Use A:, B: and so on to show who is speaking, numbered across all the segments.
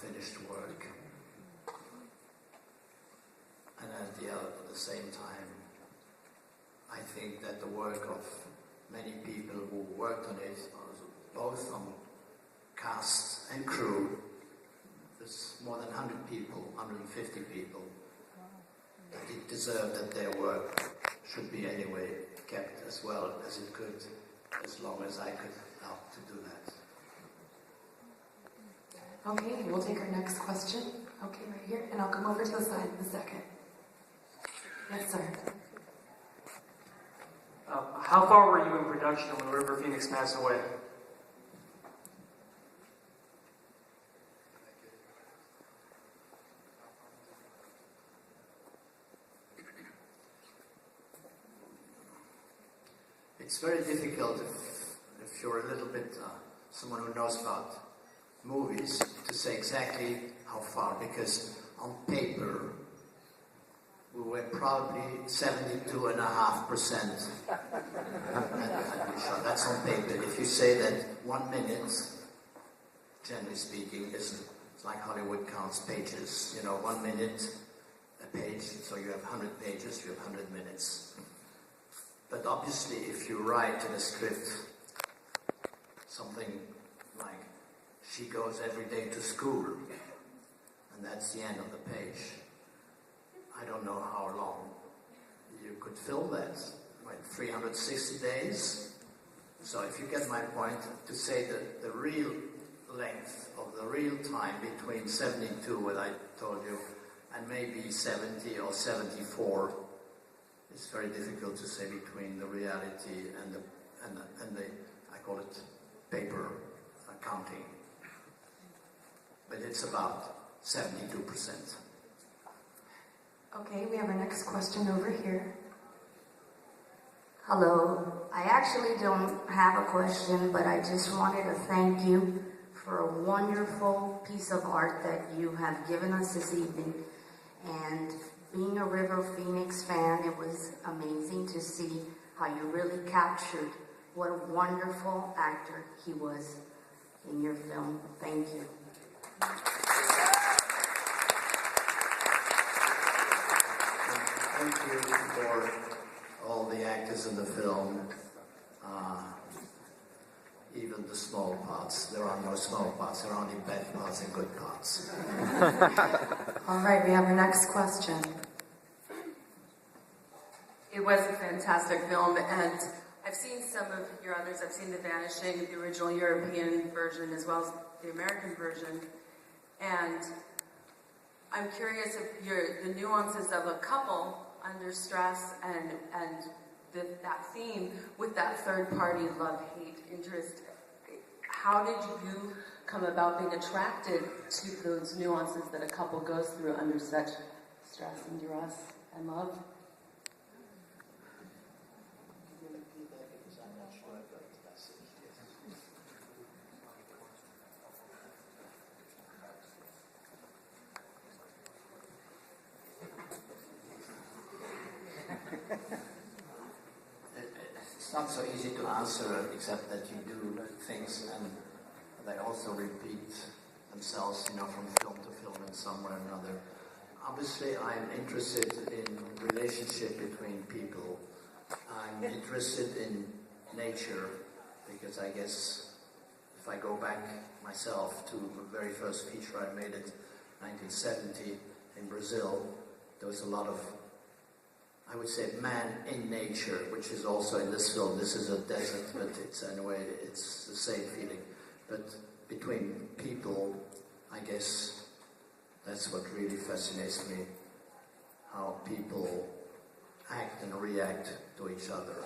A: finished work. And at the same time, I think that the work of many people who worked on it, both on cast and crew, there's more than 100 people, 150 people, that it deserved that their work should be anyway kept as well as it could, as long as I could help to do that.
B: Okay, we'll take our next question. Okay, right here, and I'll come over to the side in a second. Yes, sir.
C: How far were you in production when River Phoenix passed away?
A: It's very difficult if you're a little bit someone who knows about movies to say exactly how far, because on paper we were probably 72.5%. That's on paper. If you say that 1 minute, generally speaking, it's like Hollywood counts pages. 1 minute, a page, so you have 100 pages, you have 100 minutes. But obviously, if you write in a script something like, she goes every day to school, and that's the end of the page, I don't know how long you could film that. 360 days? So if you get my point, to say that the real length of the real time between 72, what I told you, and maybe 70 or 74, it's very difficult to say between the reality and the I call it paper accounting. But it's about 72%.
B: Okay, we have our next question over here.
D: Hello. I actually don't have a question, but I just wanted to thank you for a wonderful piece of art that you have given us this evening. And being a River Phoenix fan, it was amazing to see how you really captured what a wonderful actor he was in your film. Thank you.
A: Thank you for all the actors in the film, even the small parts. There are no small parts, there are only bad parts and good parts.
B: All right, we have our next question.
E: It was a fantastic film, and I've seen some of your others. I've seen The Vanishing, the original European version, as well as the American version. And I'm curious if the nuances of a couple under stress and that theme with that third-party love-hate interest. How did you come about being attracted to those nuances that a couple goes through under such stress and duress and love?
A: It's not so easy to answer, except that you do things and they also repeat themselves, from film to film in some way or another. Obviously, I'm interested in relationship between people. I'm interested in nature, because I guess if I go back myself to the very first feature I made in 1970 in Brazil, there was a lot of, I would say, man in nature, which is also in this film. This is a desert, but it's anyway, it's the same feeling. But between people, I guess that's what really fascinates me, how people act and react to each other.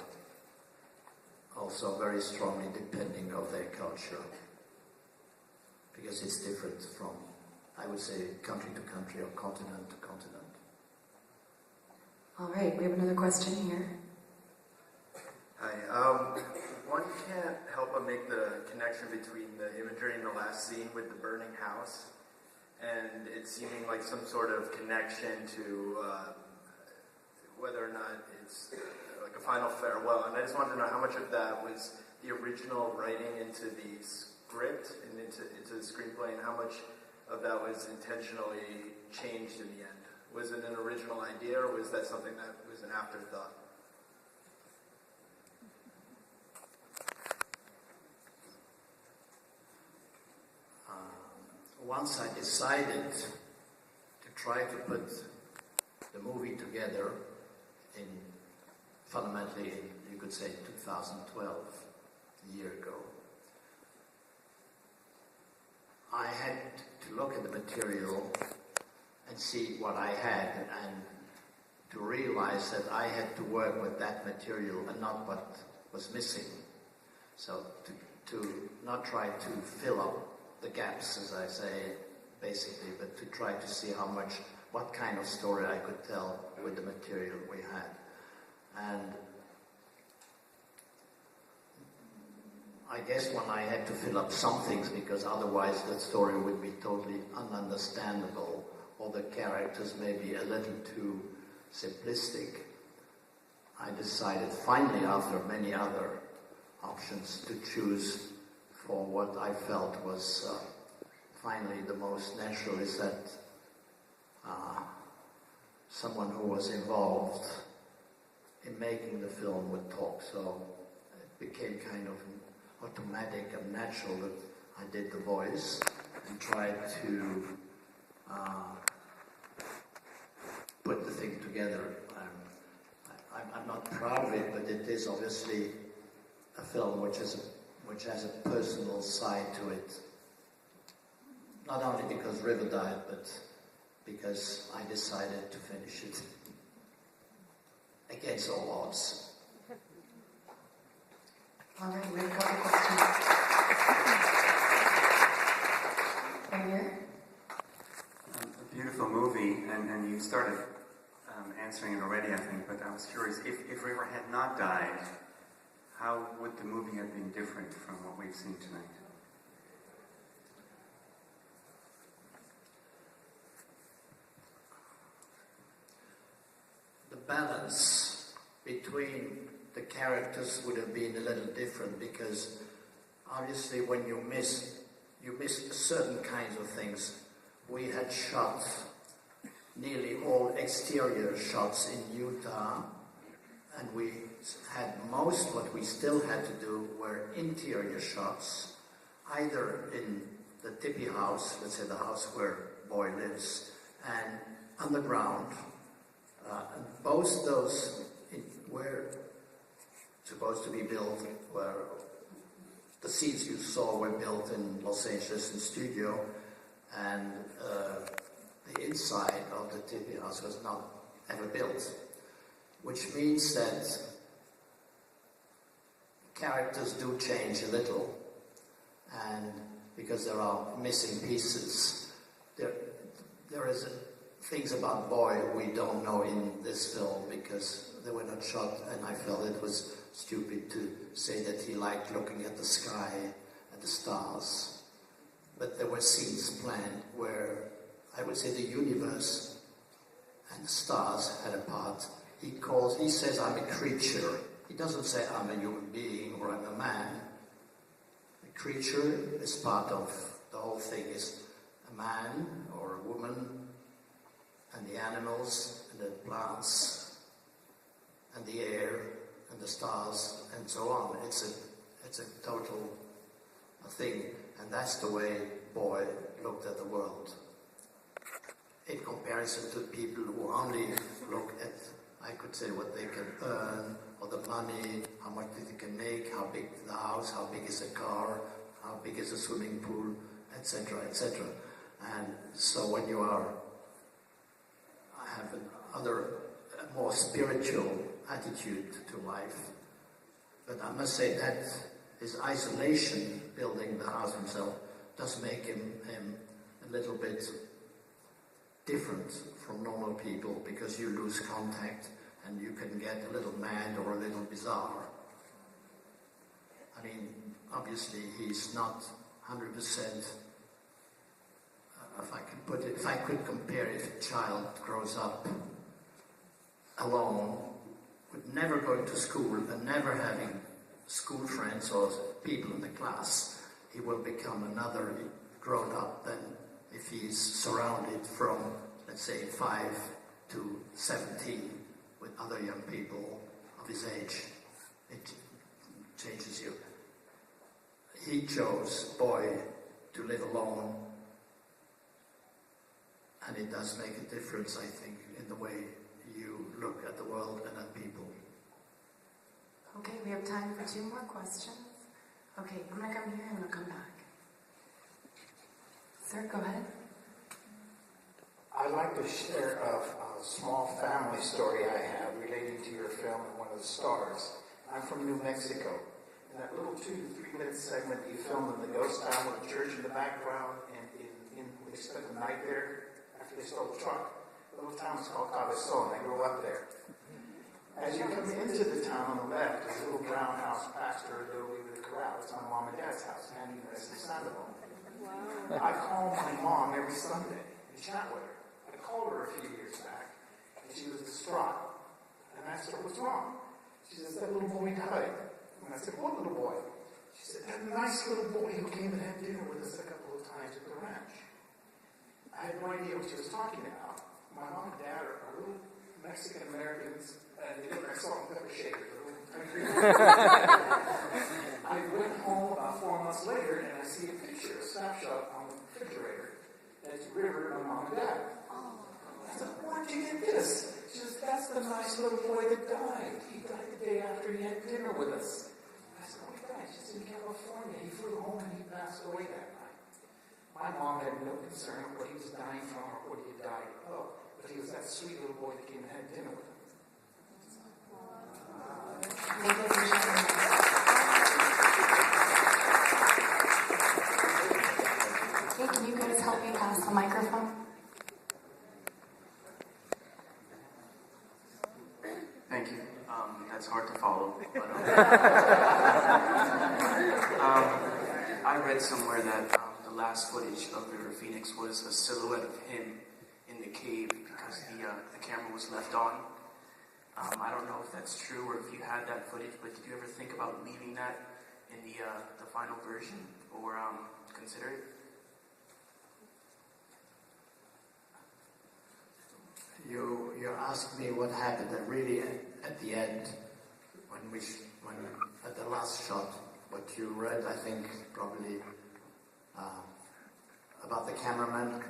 A: Also very strongly depending on their culture, because it's different from, I would say, country to country or continent to continent.
B: All right, we have another question here.
F: Hi. One can't help but make the connection between the imagery in the last scene with the burning house and it seeming like some sort of connection to whether or not it's like a final farewell. And I just wanted to know how much of that was the original writing into the script and into the screenplay, and how much of that was intentionally changed in the end? Was it an original idea, or was that something that was an afterthought?
A: Once I decided to try to put the movie together in fundamentally, you could say 2012, a year ago, I had to look at the material and see what I had, and to realize that I had to work with that material and not what was missing. So to not try to fill up the gaps, as I say, basically, but to try to see what kind of story I could tell with the material we had. And I guess when I had to fill up some things, because otherwise the story would be totally ununderstandable, or the characters may be a little too simplistic, I decided finally, after many other options, to choose for what I felt was finally the most natural, is that someone who was involved in making the film would talk. So it became kind of automatic and natural that I did the voice and tried to put the thing together. I'm not proud of it, but it is obviously a film which has a personal side to it. Not only because River died, but because I decided to finish it against all odds.
B: All right, we have a couple questions. Right here.
G: A beautiful movie, and you started answering it already, I think, but I was curious, if River had not died, how would the movie have been different from what we've seen tonight?
A: The balance between the characters would have been a little different, because obviously when you miss certain kinds of things. We had shot nearly all exterior shots in Utah, and we had what we still had to do were interior shots, either in the tipi house, let's say the house where Boy lives, and underground. And both those were supposed to be built where the scenes you saw were built in Los Angeles in studio, and the inside of the tipi house was not ever built, which means that characters do change a little, and because there are missing pieces, there is things about Boy we don't know in this film because they were not shot, and I felt it was stupid to say that he liked looking at the sky, at the stars. But there were scenes planned where I would say the universe and the stars had a part. He says, I'm a creature. He doesn't say I'm a human being or I'm a man. A creature is part of the whole thing, is a man or a woman, and the animals and the plants and the air and the stars and so on. It's a total thing, and that's the way Boy looked at the world. In comparison to people who only look at, I could say, what they can earn, or the money, how much they can make, how big the house, how big is a car, how big is a swimming pool, etc., etc. And so when you have a more spiritual attitude to life. But I must say that his isolation, building the house himself, does make him a little bit different from normal people, because you lose contact and you can get a little mad or a little bizarre. I mean, obviously he's not 100%, if I could compare it, if a child grows up alone, with never going to school and never having school friends or people in the class, he will become another grown up than if he's surrounded from, let's say, 5 to 17 with other young people of his age, it changes you. He chose, boy, to live alone, and it does make a difference, I think, in the way you look at the world and at people.
B: Okay, we have time for 2 more questions. Okay, I'm going to come here and I'll come back. Sir, go ahead.
H: I'd like to share a small family story I have relating to your film and one of the stars. I'm from New Mexico. In that little 2 to 3 minute segment you filmed in the ghost town with a church in the background, and they spent the night there after they stole the truck. The little town is called Cabezon. I grew up there. As you come into the town on the left, there's a little brown house pastor adobe with a corral. It's my mom and dad's house, Andy and Sandoval. I call my mom every Sunday and chat with her. I called her a few years back, and she was distraught. And I asked her, what's wrong? She says, that little boy died. And I said, what little boy? She said, that nice little boy who came and had dinner with us a couple of times at the ranch. I had no idea what she was talking about. My mom and dad are little Mexican Americans, and they look like salt and pepper shakers. I went home about 4 months later, and I see a picture, a snapshot on the refrigerator. And it's River and my mom and dad. I said, where'd you get this? She says, that's the nice little boy that died. He died the day after he had dinner with us. I said, oh, he died. She said, in California. He flew home and he passed away that night. My mom had no concern of what he was dying from or what he had died of. But he was that sweet little boy that came and had dinner with him.
B: Thank you for sharing. Okay, can you guys help me pass the microphone?
I: Thank you. That's hard to follow. But, I read somewhere that the last footage of River Phoenix was a silhouette of him in the cave because the camera was left on. I don't know if that's true or if you had that footage, but did you ever think about leaving that in the final version or consider it?
A: You asked me what happened, and really at the end, when at the last shot, what you read, I think probably about the cameraman